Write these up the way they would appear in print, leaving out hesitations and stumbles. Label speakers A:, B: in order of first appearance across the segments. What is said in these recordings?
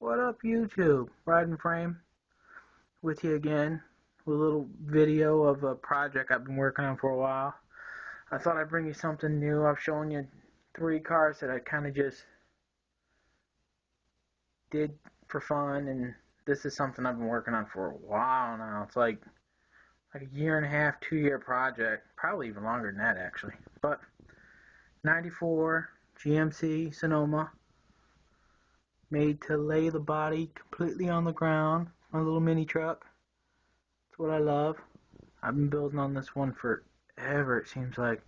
A: What up, YouTube? Ride and Frame with you again with a little video of a project I've been working on for a while. I thought I'd bring you something new. I've shown you 3 cars that I kind of just did for fun, and this is something I've been working on for a while now. It's like a year and a half, 2-year project, probably even longer than that actually. But 94 GMC Sonoma, made to lay the body completely on the ground. My little mini truck. It's what I love. I've been building on this one forever, it seems like.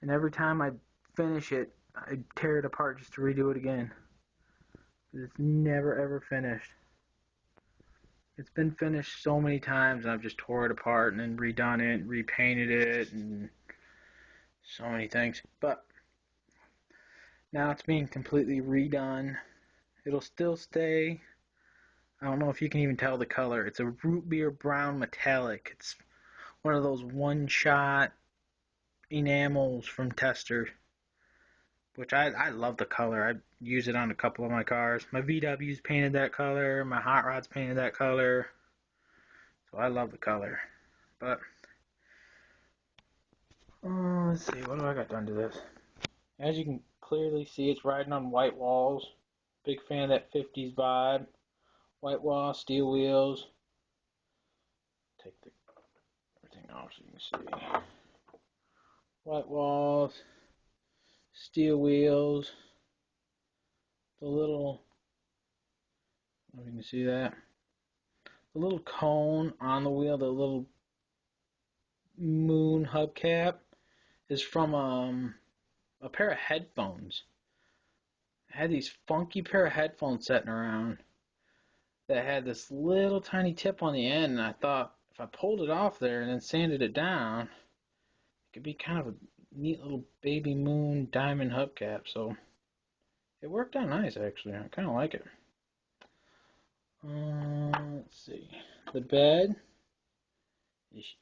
A: And every time I finish it, I tear it apart just to redo it again. It's never ever finished. It's been finished so many times, and I've just tore it apart and then redone it, and repainted it, and so many things. But now it's being completely redone. It'll still stay. I don't know if you can even tell the color. It's a root beer brown metallic. It's one of those one-shot enamels from Tester, which I love the color. I use it on a couple of my cars. My VW's painted that color. My Hot Rod's painted that color. So I love the color. But let's see, what do I got done to this? As you can clearly see, it's riding on white walls. Big fan of that 50s vibe. White walls, steel wheels. Take everything off so you can see. White walls, steel wheels. The little, I don't know if you can see that. The little cone on the wheel, the little moon hubcap, is from a pair of headphones. I had these funky pair of headphones sitting around that had this little tiny tip on the end, and I thought if I pulled it off there and then sanded it down, it could be kind of a neat little baby moon diamond hubcap. So it worked out nice, actually. I kind of like it. Let's see. The bed is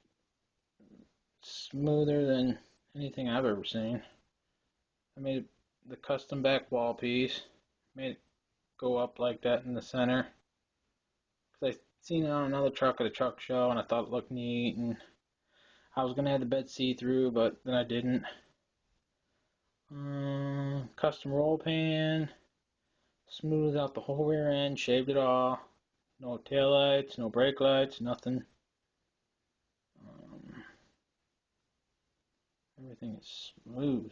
A: smoother than anything I've ever seen. I made the custom back wall piece, made it go up like that in the center. Cause I seen it on another truck at a truck show, and I thought it looked neat, and I was gonna have the bed see-through, but then I didn't. Custom roll pan, smoothed out the whole rear end, shaved it all. No tail lights, no brake lights, nothing. Everything is smooth.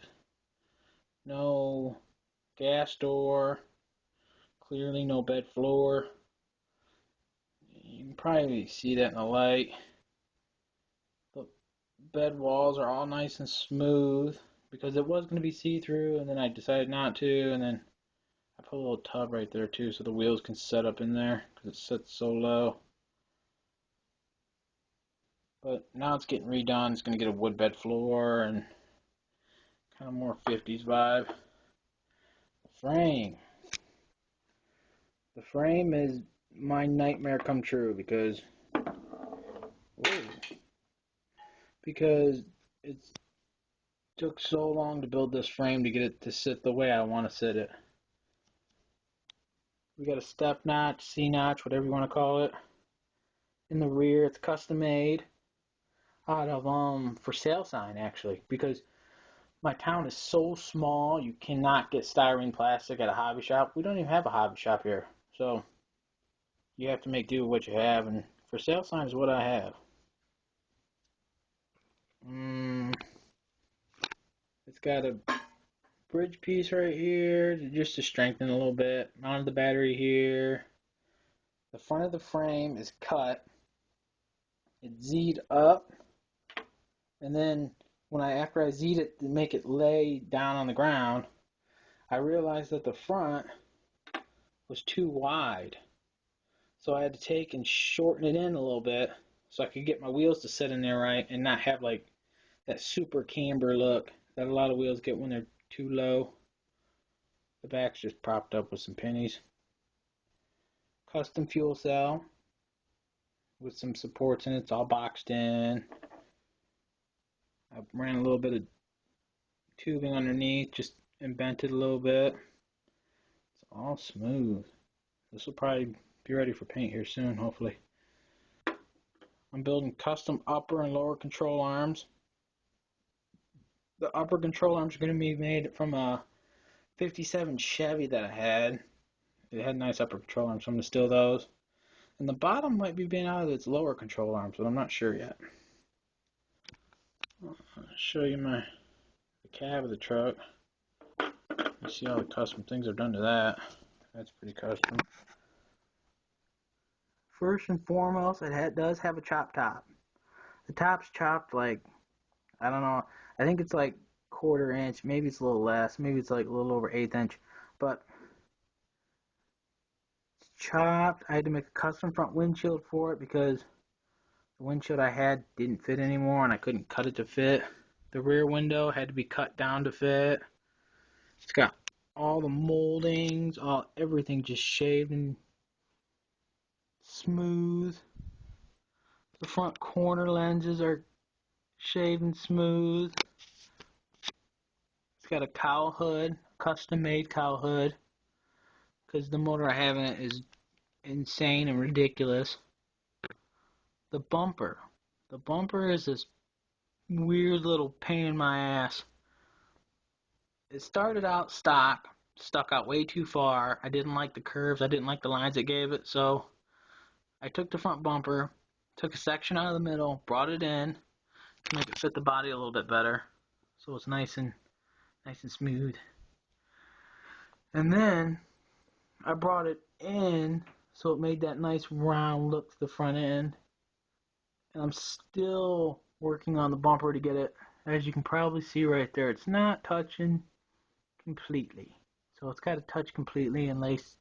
A: No gas door. Clearly no bed floor. You can probably see that in the light. The bed walls are all nice and smooth because it was going to be see-through, and then I decided not to, and then I put a little tub right there too so the wheels can set up in there because it sits so low. But now it's getting redone. It's going to get a wood bed floor and kind of more 50s vibe. Frame. The frame is my nightmare come true because it took so long to build this frame to get it to sit the way I want to sit it. We got a step notch, C notch, whatever you want to call it. In the rear, it's custom made out of for sale sign actually, because my town is so small you cannot get styrene plastic at a hobby shop. We don't even have a hobby shop here, so you have to make do with what you have, and for sale sign is what I have. It's got a bridge piece right here just to strengthen a little bit. Mounted the battery here. The front of the frame is cut. It's Z'd up, and then after I Z'd it to make it lay down on the ground, I realized that the front was too wide. So I had to take and shorten it in a little bit so I could get my wheels to sit in there right and not have like that super camber look that a lot of wheels get when they're too low. The back's just propped up with some pennies. Custom fuel cell with some supports in it. It's all boxed in. I ran a little bit of tubing underneath, just indented a little bit. It's all smooth. This will probably be ready for paint here soon, hopefully. I'm building custom upper and lower control arms. The upper control arms are going to be made from a 57 Chevy that I had. It had nice upper control arms, so I'm going to steal those. And the bottom might be made out of its lower control arms, but I'm not sure yet. I'll show you the cab of the truck. You see all the custom things I've done to that. That's pretty custom. First and foremost, it does have a chop top. The top's chopped like, I don't know, I think it's like 1/4 inch, maybe it's a little less, maybe it's like a little over 1/8 inch, but it's chopped. I had to make a custom front windshield for it because the windshield I had didn't fit anymore and I couldn't cut it to fit. The rear window had to be cut down to fit. It's got all the moldings, everything just shaved and smooth. The front corner lenses are shaved and smooth. It's got a cowl hood, custom made cowl hood, because the motor I have in it is insane and ridiculous. The bumper is this weird little pain in my ass. It started out stock, stuck out way too far. I didn't like the curves, I didn't like the lines it gave it, so I took the front bumper, took a section out of the middle, brought it in to make it fit the body a little bit better, so it's nice and smooth. And then I brought it in so it made that nice round look to the front end. And I'm still working on the bumper to get it, as you can probably see right there, it's not touching completely. So it's got to touch completely and lace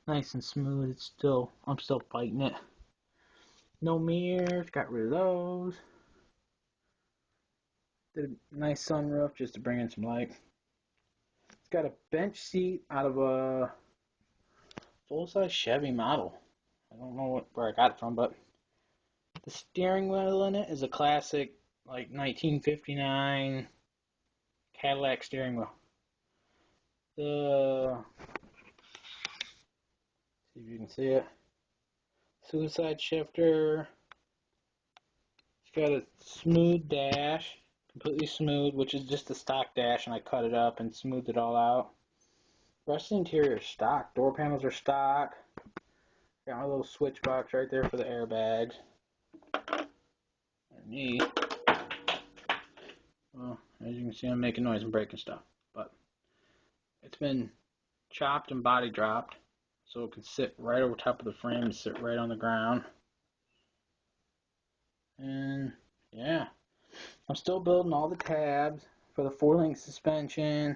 A: nice and smooth. I'm still fighting it. No mirrors, got rid of those. Did a nice sunroof just to bring in some light. It's got a bench seat out of a full-size Chevy model. I don't know where I got it from, but the steering wheel in it is a classic, like 1959 Cadillac steering wheel. See if you can see it. Suicide shifter. It's got a smooth dash, completely smooth, which is just a stock dash, and I cut it up and smoothed it all out. The rest of the interior is stock. Door panels are stock. Got my little switch box right there for the airbags. Underneath, well, as you can see, I'm making noise and breaking stuff, but it's been chopped and body dropped so it can sit right over top of the frame and sit right on the ground. And yeah, I'm still building all the tabs for the 4-link suspension.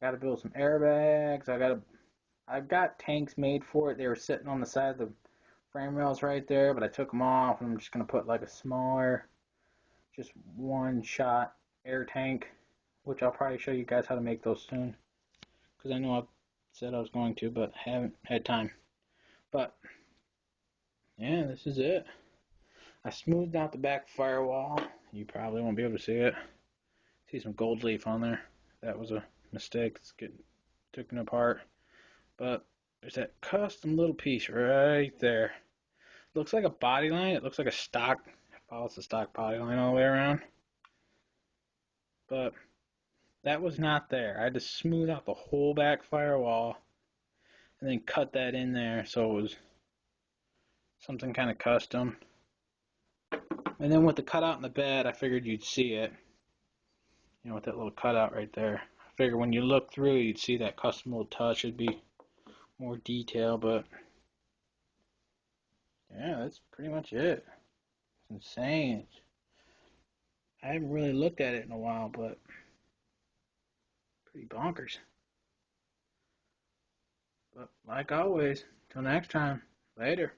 A: I gotta build some airbags. I've got tanks made for it. They were sitting on the side of the frame rails right there, but I took them off and I'm just gonna put like a smaller, just one shot air tank, which I'll probably show you guys how to make those soon, because I know I said I was going to, but haven't had time. But yeah, this is it. I smoothed out the back firewall. You probably won't be able to see it. See some gold leaf on there. That was a mistake. It's getting taken apart. But there's that custom little piece right there. Looks like a body line. It looks like a stock. It follows the stock body line all the way around. But that was not there. I had to smooth out the whole back firewall and then cut that in there so it was something kind of custom. And then with the cutout in the bed, I figured you'd see it. You know, with that little cutout right there. I figured when you look through, you'd see that custom little touch. It'd be more detail, but yeah, that's pretty much it. It's insane. I haven't really looked at it in a while, but pretty bonkers. But like always, till next time, later.